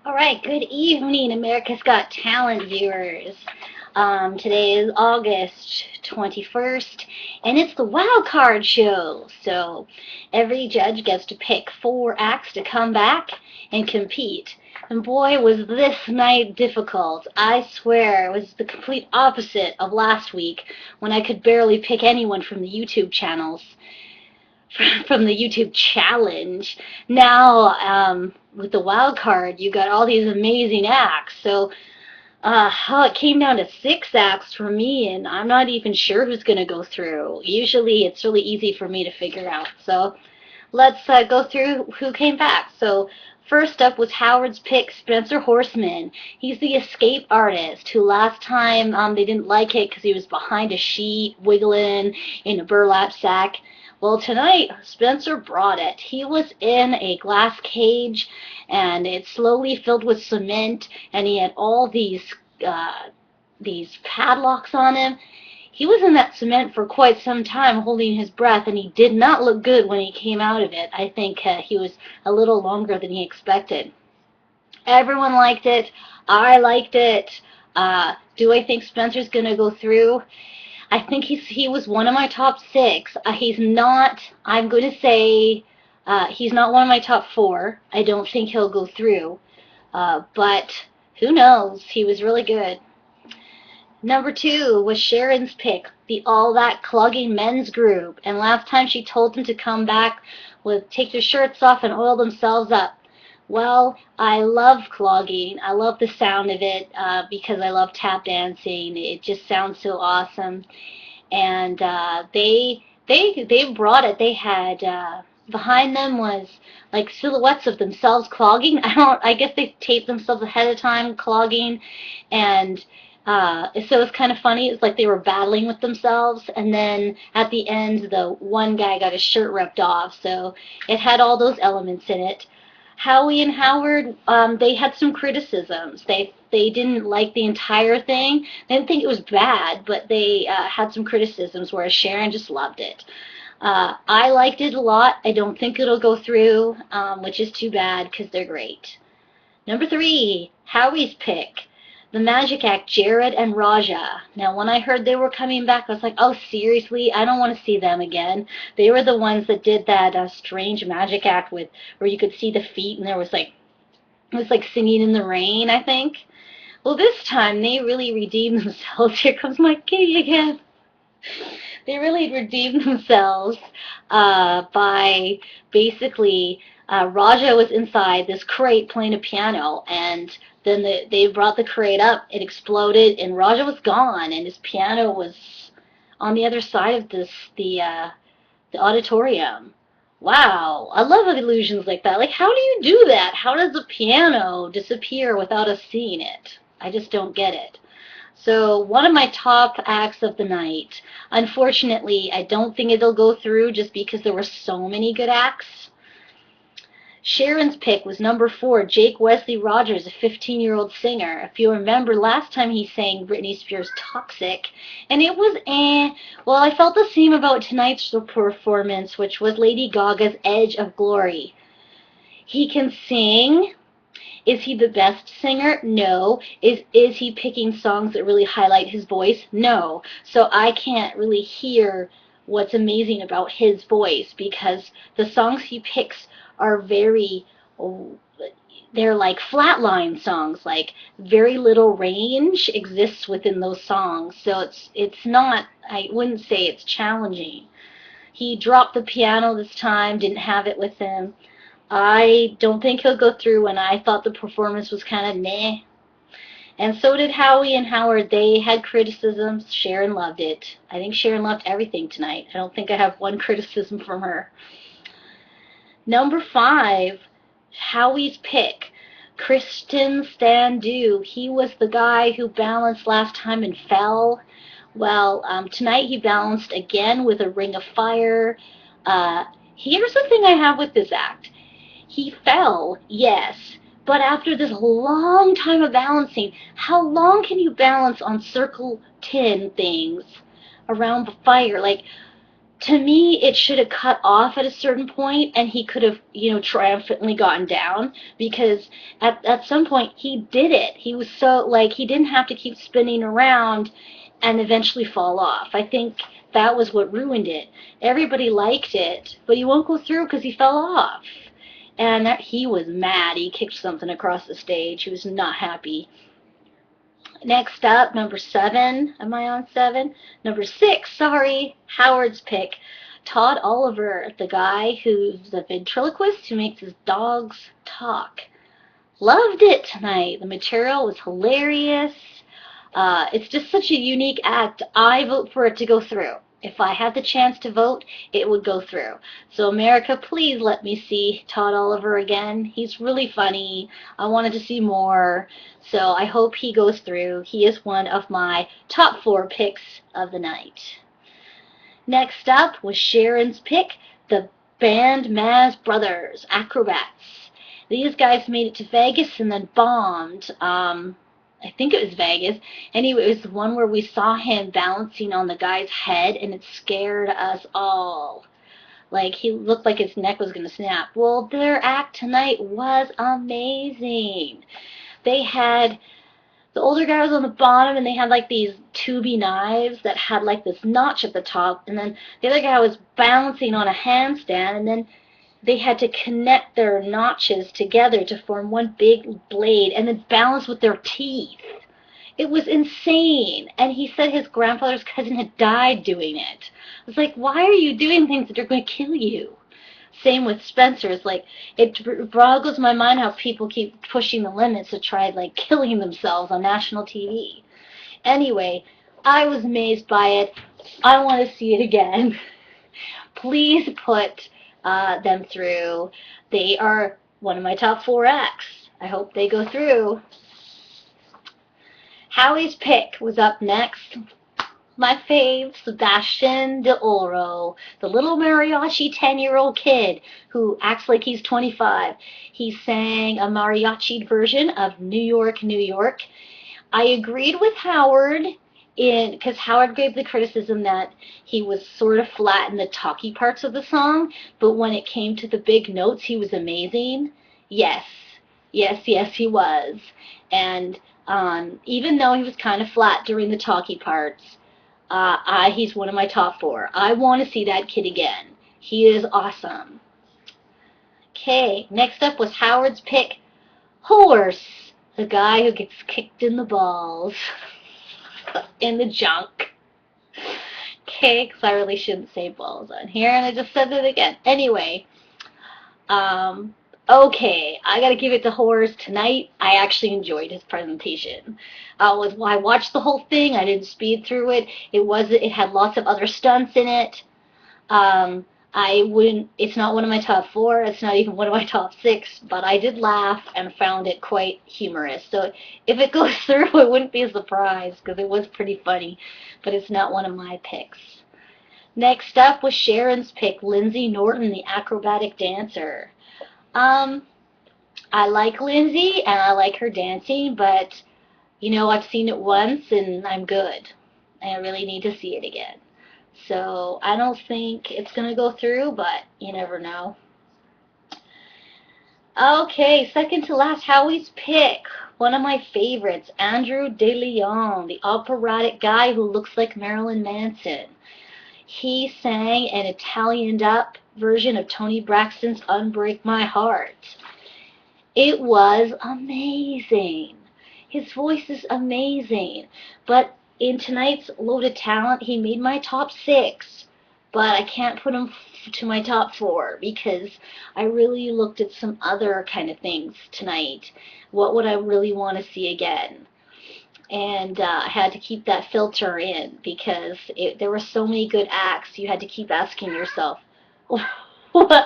All right, good evening, America's Got Talent viewers. Today is August 21st, and it's the Wild Card Show. So every judge gets to pick four acts to come back and compete. And boy, was this night difficult. I swear it was the complete opposite of last week when I could barely pick anyone from the YouTube channels from the YouTube challenge. Now, with the wild card, you got all these amazing acts. So, it came down to six acts for me, and I'm not even sure who's going to go through. Usually, it's really easy for me to figure out. So, let's go through who came back. So, first up was Howard's pick, Spencer Horseman. He's the escape artist who last time they didn't like it because he was behind a sheet, wiggling in a burlap sack. Well, tonight Spencer brought it. He was in a glass cage, and it slowly filled with cement, and he had all these padlocks on him. He was in that cement for quite some time, holding his breath, and he did not look good when he came out of it. I think he was a little longer than he expected. Everyone liked it. I liked it. Do I think Spencer's gonna go through? I think he was one of my top six. He's not. I'm going to say he's not one of my top four. I don't think he'll go through, but who knows? He was really good. Number two was Sharon's pick, the All That Clogging Men's Group, and last time she told them to come back with take their shirts off and oil themselves up. Well, I love clogging. I love the sound of it because I love tap dancing. It just sounds so awesome. And they brought it. They had behind them was like silhouettes of themselves clogging. I guess they taped themselves ahead of time clogging, and so it's kind of funny. It's like they were battling with themselves, and then at the end, the one guy got his shirt ripped off. So it had all those elements in it. Howie and Howard, they had some criticisms. They didn't like the entire thing. They didn't think it was bad, but they had some criticisms, whereas Sharon just loved it. I liked it a lot. I don't think it'll go through, which is too bad because they're great. Number three, Howie's pick. The Magic Act, Jared and Raja. Now, when I heard they were coming back, I was like, oh, seriously? I don't want to see them again. They were the ones that did that strange Magic Act with where you could see the feet and there was like, it was like singing in the rain, I think. Well, this time they really redeemed themselves. Here comes my kitty again. They really redeemed themselves by basically Raja was inside this crate playing a piano, and then they brought the crate up, it exploded, and Raja was gone, and his piano was on the other side of the auditorium. Wow, I love illusions like that. Like, how do you do that? How does a piano disappear without us seeing it? I just don't get it. So one of my top acts of the night. Unfortunately, I don't think it'll go through just because there were so many good acts. Sharon's pick was number four, Jake Wesley Rogers, a 15-year-old singer. If you remember, last time he sang Britney Spears' Toxic, and it was Well, I felt the same about tonight's performance, which was Lady Gaga's Edge of Glory. He can sing. Is he the best singer? No. Is he picking songs that really highlight his voice? No. So I can't really hear what's amazing about his voice because the songs he picks are very they're like flatline songs, like very little range exists within those songs. So it's not, I wouldn't say it's challenging. He dropped the piano this time, didn't have it with him. I don't think he'll go through, and I thought the performance was kind of meh. And so did Howie and Howard. They had criticisms. Sharon loved it. I think Sharon loved everything tonight. I don't think I have one criticism from her. Number five, Howie's pick. Kristen Standu. He was the guy who balanced last time and fell. Well, tonight he balanced again with a ring of fire. Here's the thing I have with this act. He fell, yes, but after this long time of balancing, how long can you balance on circle tin things around the fire? Like, To me, it should have cut off at a certain point, and he could have, triumphantly gotten down, because at some point he did it. He was so, like, he didn't have to keep spinning around and eventually fall off. I think that was what ruined it. Everybody liked it, but he won't go through because he fell off. And he was mad. He kicked something across the stage. He was not happy. Next up, number 7. Am I on 7? Number 6, sorry, Howard's pick. Todd Oliver, the guy who's a ventriloquist who makes his dogs talk. Loved it tonight. The material was hilarious. It's just such a unique act. I vote for it to go through. If I had the chance to vote, it would go through. So America, please let me see Todd Oliver again. He's really funny. I wanted to see more. So I hope he goes through. He is one of my top 4 picks of the night. Next up was Sharon's pick, the band Maz Brothers, Acrobats. These guys made it to Vegas and then bombed. I think it was Vegas. Anyway, it was the one where we saw him balancing on the guy's head, and it scared us all. Like, he looked like his neck was going to snap. Well, their act tonight was amazing. They had, the older guy was on the bottom, and they had, like, these tubey knives that had, like, this notch at the top, and then the other guy was balancing on a handstand, and then they had to connect their notches together to form one big blade and then balance with their teeth. It was insane. And he said his grandfather's cousin had died doing it. I was like, why are you doing things that are going to kill you? Same with Spencer's. Like, it boggles my mind how people keep pushing the limits to try, like, killing themselves on national TV. Anyway, I was amazed by it. I want to see it again. Please put them through. They are one of my top 4 acts. I hope they go through. Howie's pick was up next. My fave, Sebastian De Oro, the little mariachi 10-year-old kid who acts like he's 25. He sang a mariachi version of New York, New York. I agreed with Howard because Howard gave the criticism that he was sort of flat in the talky parts of the song, but when it came to the big notes, he was amazing. Yes, he was. And even though he was kind of flat during the talky parts, he's one of my top 4. I want to see that kid again. He is awesome. Okay, next up was Howard's pick, Horse, the guy who gets kicked in the balls. In the junk. Okay, because I really shouldn't say balls on here, and I just said it again. Anyway, okay, I gotta give it to Horse tonight. I actually enjoyed his presentation. I watched the whole thing. I didn't speed through it. It had lots of other stunts in it. It's not one of my top 4, it's not even one of my top 6, but I did laugh and found it quite humorous. So if it goes through, it wouldn't be a surprise, because it was pretty funny, but it's not one of my picks. Next up was Sharon's pick, Lindsay Norton, the acrobatic dancer. I like Lindsay, and I like her dancing, but, I've seen it once, and I'm good. I really need to see it again. So I don't think it's going to go through, but you never know. Okay, second to last, Howie's pick. One of my favorites, Andrew De Leon, the operatic guy who looks like Marilyn Manson. He sang an Italianed-up version of Toni Braxton's Unbreak My Heart. It was amazing. His voice is amazing, but in tonight's Loaded Talent, he made my top 6, but I can't put him to my top 4 because I really looked at some other kind of things tonight. What would I really want to see again? And I had to keep that filter in because there were so many good acts. You had to keep asking yourself, what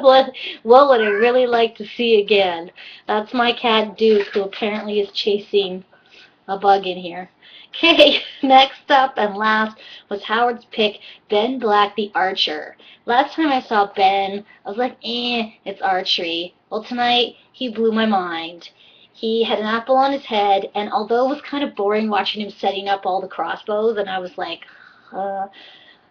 would I really like to see again? That's my cat Duke, who apparently is chasing a bug in here. Okay, next up and last was Howard's pick, Ben Black, the archer. Last time I saw Ben, I was like, it's archery. Well, tonight, he blew my mind. He had an apple on his head, and although it was kind of boring watching him setting up all the crossbows, and I was like,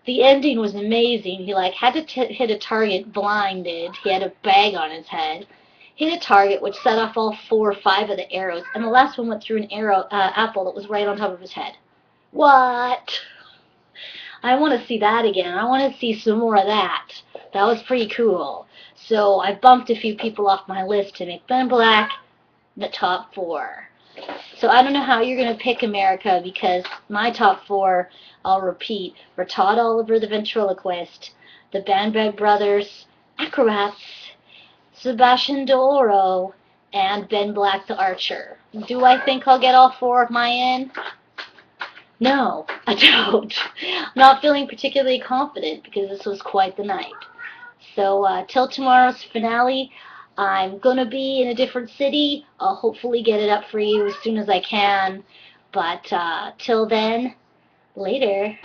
The ending was amazing. He like had to hit a target blinded. He had a bag on his head. Hit a target which set off all 4 or 5 of the arrows, and the last one went through an apple that was right on top of his head. What? I want to see that again. I want to see some more of that. That was pretty cool. So I bumped a few people off my list to make Ben Black the top 4. So I don't know how you're going to pick America, because my top 4, I'll repeat, were Todd Oliver the Ventriloquist, the Bandbag Brothers, Acrobats, Sebastian D'Oro, and Ben Black the Archer. Do I think I'll get all 4 of mine in? No, I don't. I'm not feeling particularly confident because this was quite the night. So till tomorrow's finale, I'm going to be in a different city. I'll hopefully get it up for you as soon as I can. But till then, later.